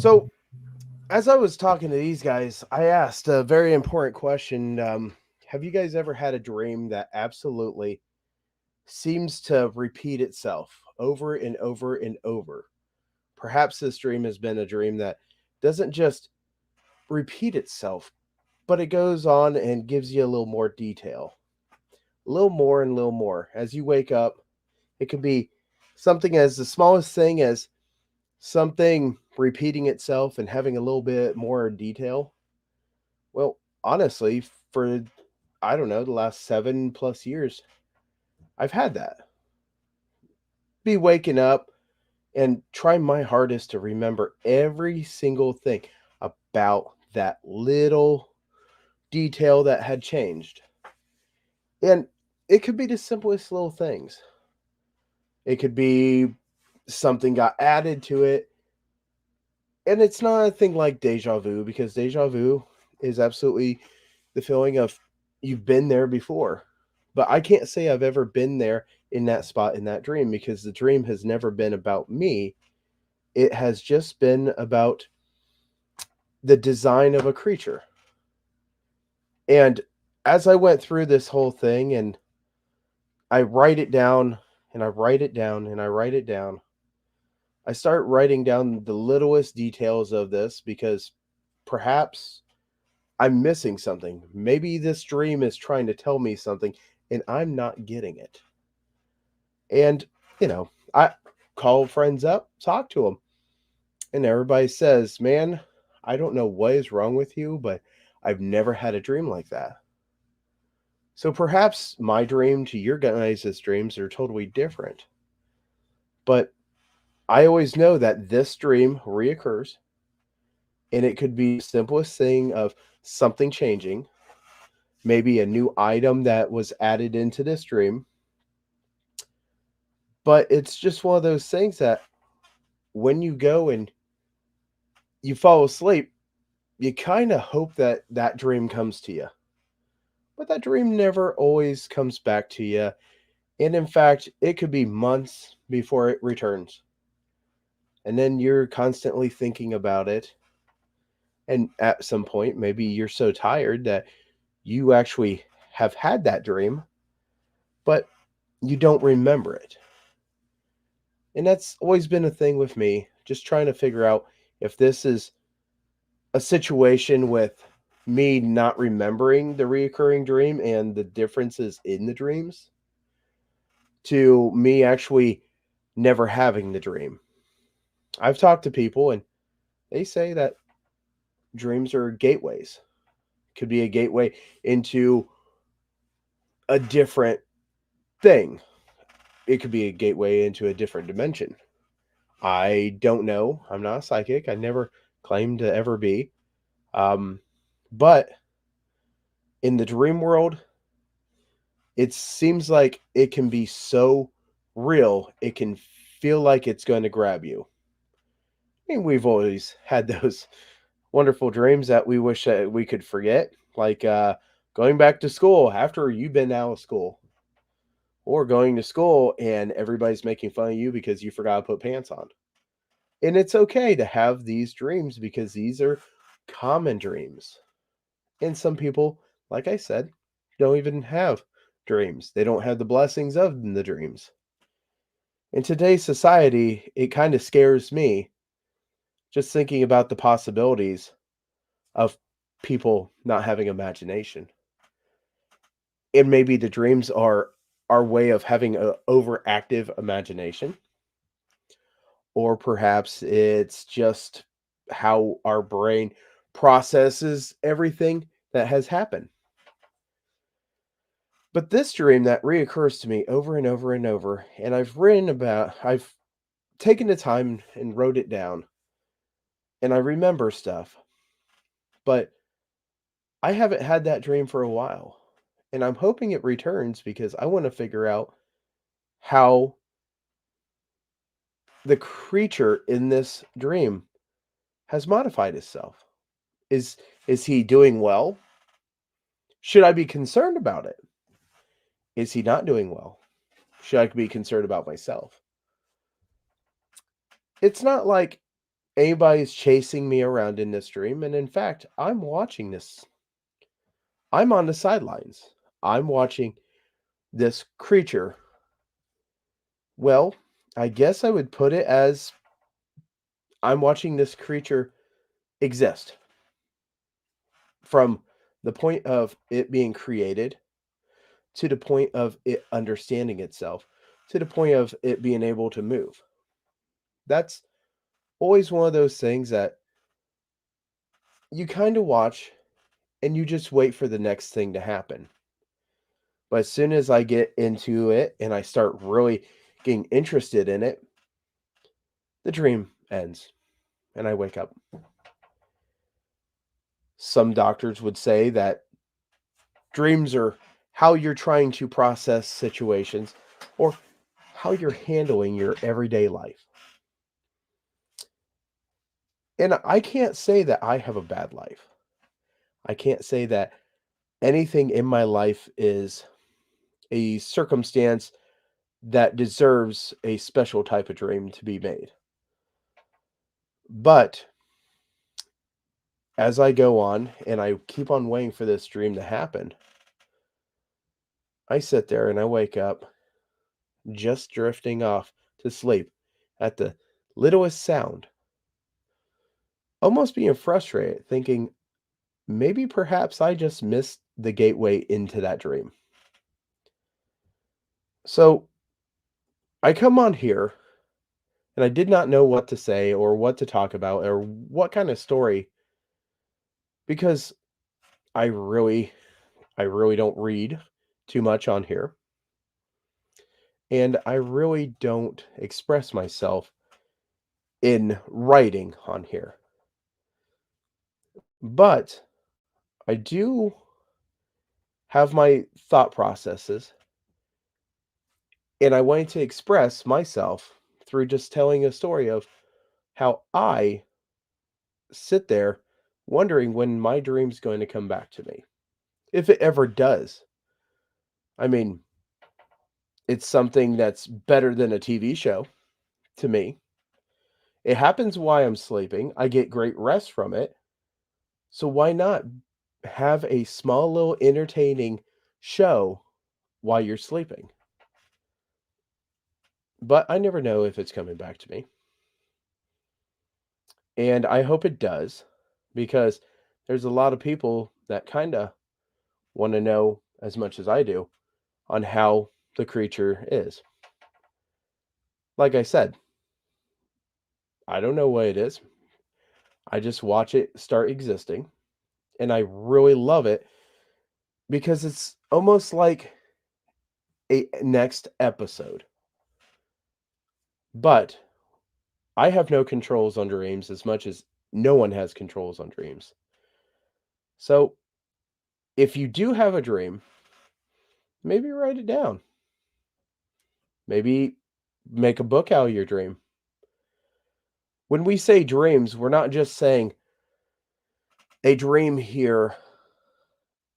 So, as I was talking to these guys, I asked a very important question. Have you guys ever had a dream that absolutely seems to repeat itself over and over and over? Perhaps this dream has been a dream that doesn't just repeat itself, but it goes on and gives you a little more detail, a little more and a little more. As you wake up, it could be something as the smallest thing as something repeating itself and having a little bit more detail. Well, honestly, for I don't know, the last 7 plus years, I've had that. Be waking up and try my hardest to remember every single thing about that little detail that had changed. And it could be the simplest little things. It could be something got added to it. And it's not a thing like deja vu, because deja vu is absolutely the feeling of you've been there before. But I can't say I've ever been there in that spot in that dream, because the dream has never been about me. It has just been about the design of a creature. And as I went through this whole thing and I write it down and I write it down and I write it down, I start writing down the littlest details of this, because perhaps I'm missing something. Maybe this dream is trying to tell me something and I'm not getting it. And, I call friends up, talk to them, and everybody says, "Man, I don't know what is wrong with you, but I've never had a dream like that." So perhaps my dream to your guys' dreams are totally different. But I always know that this dream reoccurs, and it could be the simplest thing of something changing, maybe a new item that was added into this dream. But it's just one of those things that when you go and you fall asleep, you kind of hope that that dream comes to you. But that dream never always comes back to you. And in fact, it could be months before it returns. And then you're constantly thinking about it. And at some point, maybe you're so tired that you actually have had that dream, but you don't remember it. And that's always been a thing with me, just trying to figure out if this is a situation with me not remembering the reoccurring dream and the differences in the dreams, to me actually never having the dream. I've talked to people and they say that dreams are gateways. Could be a gateway into a different thing. It could be a gateway into a different dimension. I don't know. I'm not a psychic. I never claimed to ever be. Um, but in the dream world, it seems like it can be so real, it can feel like it's going to grab you. I mean, we've always had those wonderful dreams that we wish that we could forget, like going back to school after you've been out of school, or going to school and everybody's making fun of you because you forgot to put pants on. And it's okay to have these dreams, because these are common dreams. And some people, like I said, don't even have dreams. They don't have the blessings of the dreams. In today's society, it kind of scares me just thinking about the possibilities of people not having imagination. And maybe the dreams are our way of having an overactive imagination, or perhaps it's just how our brain processes everything that has happened. But this dream that reoccurs to me over and over and over, and I've taken the time and wrote it down, and I remember stuff, but I haven't had that dream for a while. And I'm hoping it returns, because I want to figure out how the creature in this dream has modified itself. Is is he doing well? Should I be concerned about it? Is he not doing well? Should I be concerned about myself? It's not like anybody's chasing me around in this dream, and in fact, I'm watching this. I'm on the sidelines. I'm watching this creature. Well, I guess I would put it as I'm watching this creature exist from the point of it being created to the point of it understanding itself to the point of it being able to move. That's always one of those things that you kind of watch and you just wait for the next thing to happen. But as soon as I get into it and I start really getting interested in it, the dream ends and I wake up. Some doctors would say that dreams are how you're trying to process situations or how you're handling your everyday life. And I can't say that I have a bad life. I can't say that anything in my life is a circumstance that deserves a special type of dream to be made. But as I go on and I keep on waiting for this dream to happen, I sit there and I wake up just drifting off to sleep at the littlest sound, almost being frustrated, thinking maybe perhaps I just missed the gateway into that dream. So I come on here and I did not know what to say or what to talk about or what kind of story because I really I really don't read too much on here and I really don't express myself in writing on here. But I do have my thought processes and I wanted to express myself through just telling a story of how I sit there wondering when my dream's going to come back to me. If it ever does. I mean, it's something that's better than a TV show to me. It happens while I'm sleeping. I get great rest from it. So why not have a small little entertaining show while you're sleeping? But I never know if it's coming back to me. And I hope it does because there's a lot of people that kind of want to know as much as I do on how the creature is. Like I said, I don't know what it is. I just watch it start existing and I really love it because it's almost like a next episode. But I have no controls on dreams as much as no one has controls on dreams. So if you do have a dream, maybe write it down. Maybe make a book out of your dream. When we say dreams, we're not just saying a dream here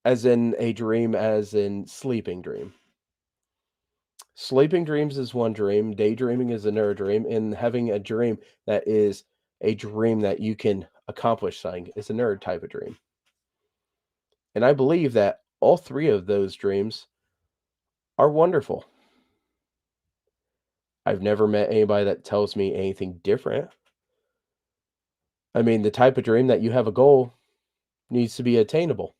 as in a dream as in sleeping dream. Sleeping dreams is one dream, daydreaming is another dream, and having a dream that is a dream that you can accomplish something is another type of dream. And I believe that all three of those dreams are wonderful. I've never met anybody that tells me anything different. I mean, the type of dream that you have a goal needs to be attainable,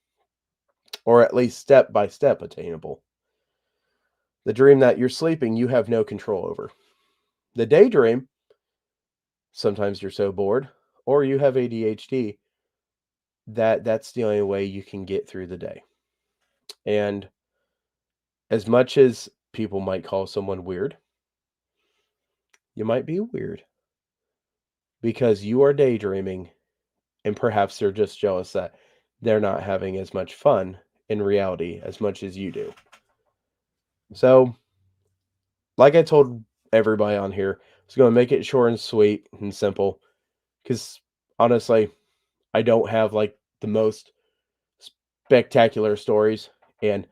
or at least step by step attainable. The dream that you're sleeping, you have no control over. The daydream, sometimes you're so bored, or you have ADHD, that's the only way you can get through the day. And as much as people might call someone weird, you might be weird because you are daydreaming and perhaps they're just jealous that they're not having as much fun in reality as much as you do. So, like I told everybody on here, I was going to make it short and sweet and simple because honestly, I don't have like the most spectacular stories. And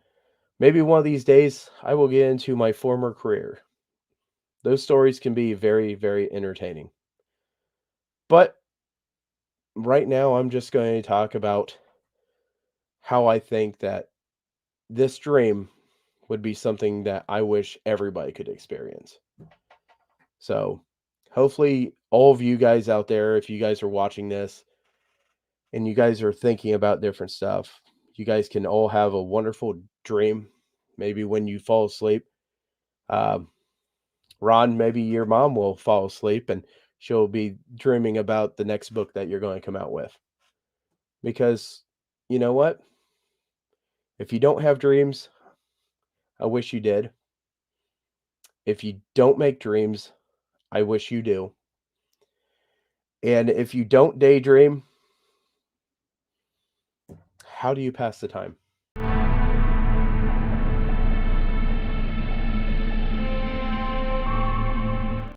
maybe one of these days I will get into my former career. Those stories can be very, very entertaining. But right now I'm just going to talk about how I think that this dream would be something that I wish everybody could experience. So, hopefully, all of you guys out there, if you guys are watching this and you guys are thinking about different stuff, you guys can all have a wonderful dream. Maybe when you fall asleep, um, Ron, maybe your mom will fall asleep and she'll be dreaming about the next book that you're going to come out with. Because you know what? If you don't have dreams, I wish you did. If you don't make dreams, I wish you do. And if you don't daydream, how do you pass the time?